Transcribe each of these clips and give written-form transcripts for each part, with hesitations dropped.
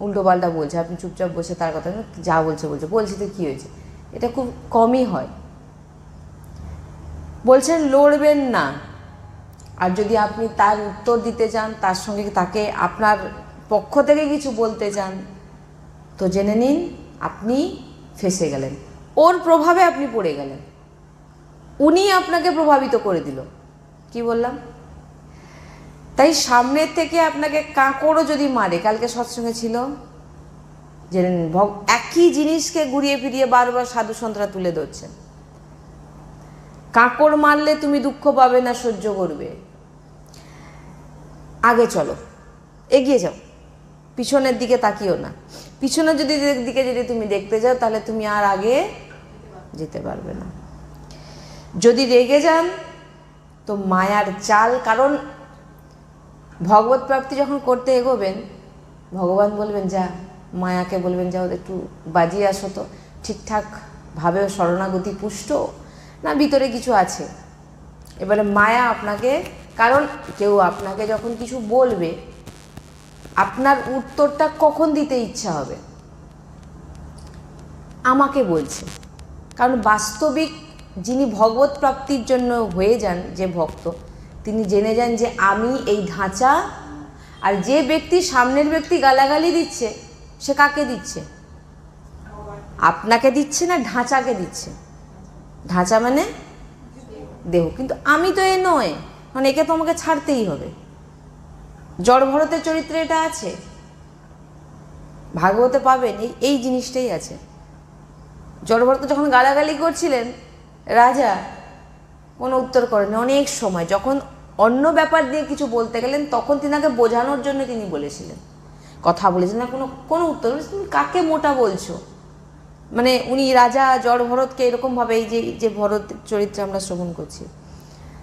উল্টো পাল্টা বলছে, আপনি চুপচাপ বসে তার কথা যা বলছে বলছি তো কী হয়েছে, এটা খুব কমই হয়। বলছেন লড়বেন না, আর যদি আপনি তার উত্তর দিতে চান, তার সঙ্গে তাকে আপনার পক্ষ থেকে কিছু বলতে চান, তো জেনে নিন আপনি ফেঁসে গেলেন, ওর প্রভাবে আপনি পড়ে গেলেন, উনি আপনাকে প্রভাবিত করে দিল। কি বললাম? তাই সামনের থেকে আপনাকে কাঁকড়ও যদি মারে, কালকে সৎসঙ্গে ছিল, জেনে নিন একই জিনিসকে ঘুরিয়ে ফিরিয়ে বারবার সাধু সন্তরা তুলে ধরছেন। কাঁকড় মারলে তুমি দুঃখ পাবে না, সহ্য করবে। আগে চলো, এগিয়ে যাও, পিছনের দিকে তাকিও না। পিছনের দিকে যদি তুমি দেখতে যাও, তাহলে তুমি আর আগে যেতে পারবে না। যদি রেগে যান তো মায়ার চাল, কারণ ভগবত প্রাপ্তি যখন করতে এগোবেন, ভগবান বলবেন যা, মায়াকে বলবেন যাও একটু বাজিয়ে আসো তো, ঠিকঠাক ভাবে শরণাগতি পুষ্ট না ভিতরে কিছু আছে। এবারে মায়া আপনাকে, কারণ কেউ আপনাকে যখন কিছু বলবে, আপনার উত্তরটা কখন দিতে ইচ্ছা হবে? আমাকে বলছে। কারণ বাস্তবিক যিনি ভগবত প্রাপ্তির জন্য হয়ে যান, যে ভক্ত, তিনি জেনে যান যে আমি এই ঢাঁচা, আর যে ব্যক্তি সামনের ব্যক্তি গালাগালি দিচ্ছে, সে কাকে দিচ্ছে? আপনাকে দিচ্ছে না, ঢাঁচাকে দিচ্ছে। ঢাঁচা মানে দেহ, কিন্তু আমি তো এ নয়, মানে একে তো আমাকে ছাড়তেই হবে। জড় ভরতের চরিত্রে এটা আছে, ভাগবতে পাবেন এই জিনিসটাই আছে। জড়ভরত যখন গালাগালি করছিলেন, রাজা কোনো উত্তর করেন অনেক সময়। যখন অন্য ব্যাপার দিয়ে কিছু বলতে গেলেন, তখন তিনাকে বোঝানোর জন্য তিনি বলেছিলেন, কথা বলেছিলেন না, কোনো উত্তর। তুমি কাকে মোটা বলছো? মানে উনি রাজা জড়ভরতকে এরকমভাবে, এই যে ভরত চরিত্রে আমরা শ্রবণ করছি,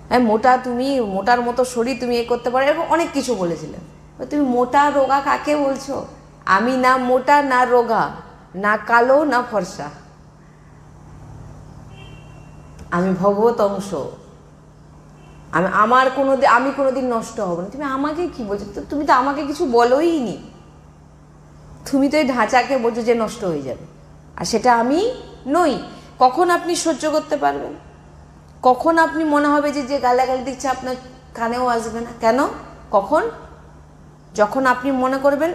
হ্যাঁ মোটা, তুমি মোটার মতো শরীর, তুমি এ করতে পারো, এরকম অনেক কিছু বলেছিলেন। তুমি মোটা রোগা কাকে বলছো? আমি না মোটা না রোগা, না কালো না ফর্সা, আমি ভগবত অংশ, আমি কোনোদিন নষ্ট হব না। তুমি আমাকে কি বলছো? তুমি তো আমাকে কিছু বলোই নি, তুমি তো এই ঢাঁচাকে বলছো যে নষ্ট হয়ে যাবে, আর সেটা আমি নই। কখন আপনি সহ্য করতে পারবেন? কখন আপনি মনে হবে যে গালাগালি দিচ্ছে আপনার কানেও আসবে না? কেন? কখন? যখন আপনি মনে করবেন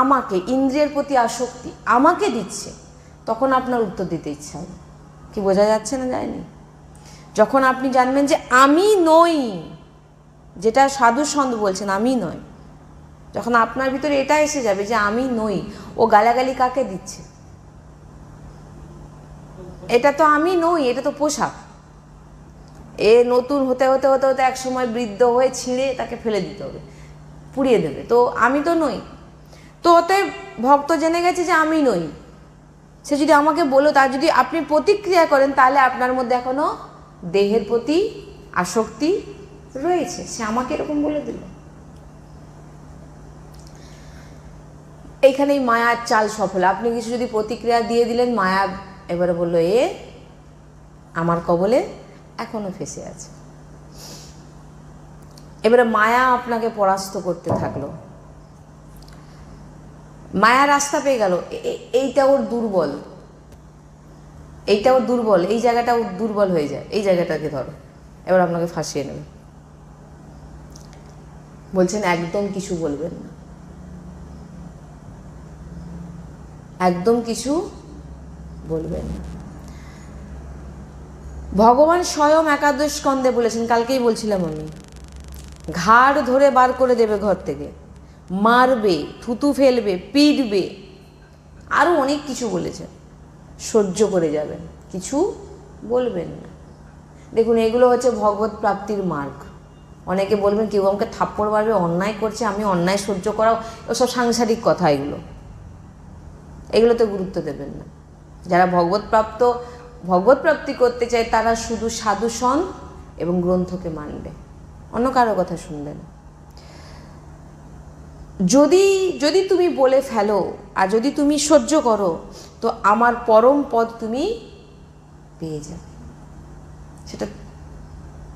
আমাকে, ইন্দ্রিয়ের প্রতি আসক্তি আমাকে দিচ্ছে, তখন আপনার উত্তর দিতে ইচ্ছা হবে। কি বোঝা যাচ্ছে না? যায়নি? যখন আপনি জানবেন যে আমি নই, যেটা সাধু সন্ত বলছেন আমি নয়, যখন আপনার ভিতরে এটা এসে যাবে যে আমি নই, ও গালাগালি কাকে দিচ্ছে? এটা তো আমি নই, এটা তো পোশাক। এ নতুন হতে হতে হতে হতে এক সময় বৃদ্ধ হয়ে ছিঁড়ে তাকে ফেলে দিতে হবে, পুড়িয়ে দেবে, তো আমি তো নই। তো অতএব ভক্ত জেনে গেছে যে আমি নই। সে যদি আমাকে বলো, তার যদি আপনি প্রতিক্রিয়া করেন, তাহলে আপনার মধ্যে এখনো দেহের প্রতি আসক্তি রয়েছে। সে আমাকে এরকম বলে দিল। এইখানেই মায়ার চাল সফল। আপনি কিছু যদি প্রতিক্রিয়া দিয়ে দিলেন, মায়া এবারে বললো এ আমার কবলে এখনো ফেসে আছে। এবারে মায়া আপনাকে পরাস্ত করতে থাকলো, মায়া রাস্তা পেয়ে গেল, এইটা ওর দুর্বল, এইটা ওর দুর্বল, এই জায়গাটা ওর দুর্বল হয়ে যায়, এই জায়গাটাকে ধরো, এবার আপনাকে ফাঁসিয়ে নেবে। বলছেন একদম কিছু বলবেন না, একদম কিছু বলবেন না। ভগবান স্বয়ং একাদশ স্কন্ধে বলেছেন, কালকেই বলছিলাম আমি, ঘাড় ধরে বার করে দেবে ঘর থেকে, মারবে, থুতু ফেলবে, পিটবে, আরও অনেক কিছু বলেছেন। সহ্য করে যাবেন, কিছু বলবেন না। দেখুন, এগুলো হচ্ছে ভগবত প্রাপ্তির মার্গ। অনেকে বলবেন কেউ আমাকে থাপ্পড় মারবে, অন্যায় করছে, আমি অন্যায় সহ্য করাও, ওসব সাংসারিক কথা। এগুলোতে গুরুত্ব দেবেন না। যারা ভগবত প্রাপ্তি করতে চায়, তারা শুধু সাধু সন্ত এবং গ্রন্থকে মানবে, অন্য কারো কথা শুনবে না। যদি তুমি বলে ফেলো আর যদি তুমি সহ্য করো, তো আমার পরম পদ তুমি পেয়ে যাবে। সেটা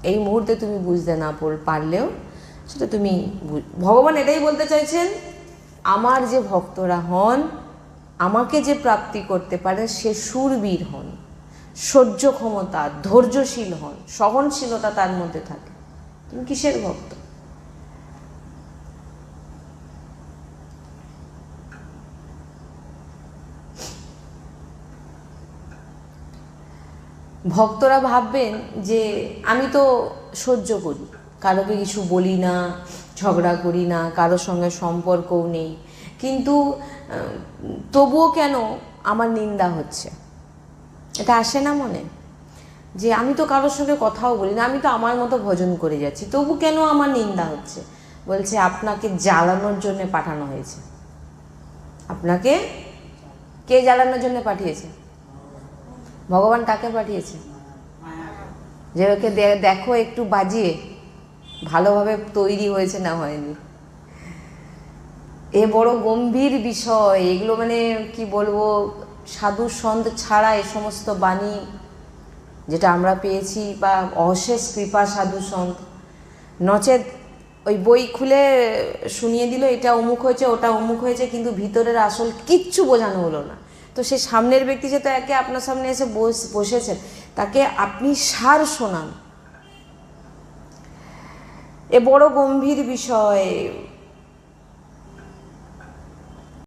এই মুহূর্তে তুমি বুঝতে না পারলেও সেটা তুমি, ভগবান এটাই বলতে চাইছেন আমার যে ভক্তরা হন, আমাকে যে প্রাপ্তি করতে পারে, সে শূরবীর হন, সহ্য ক্ষমতা, ধৈর্যশীল হন, সহনশীলতা তার মধ্যে থাকে। তুমি কিসের ভক্ত? ভক্তরা ভাববেন যে আমি তো সহ্য করি, কারোকে কিছু বলি না, ঝগড়া করি না, কারোর সঙ্গে সম্পর্কও নেই, কিন্তু তবুও কেন আমার নিন্দা হচ্ছে? এটা আসে না মনে? যে আমি তো কারোর সঙ্গে কথাও বলি না, আমি তো আমার মতো ভজন করে যাচ্ছি, তবু কেন আমার নিন্দা হচ্ছে? বলছে আপনাকে জ্বালানোর জন্য পাঠানো হয়েছে। আপনাকে কে জ্বালানোর জন্য পাঠিয়েছে? ভগবান কাকে পাঠিয়েছে? যে ওকে দেখো একটু বাজিয়ে ভালোভাবে তৈরি হয়েছে না হয়নি। এ বড় গম্ভীর বিষয়, এগুলো মানে কি বলবো, সাধু সন্ত ছাড়া এ সমস্ত বাণী যেটা আমরা পেয়েছি, বা অশেষ কৃপা সাধু সন্ত, নচেত ওই বই খুলে শুনিয়ে দিল এটা অমুক হয়েছে, ওটা অমুক হয়েছে, কিন্তু ভিতরের আসল কিচ্ছু বোঝানো হলো না। তো সে সামনের ব্যক্তি যে তো একে আপনার সামনে এসে বসেছেন, তাকে আপনি সার শোনান। এ বড় গম্ভীর বিষয়।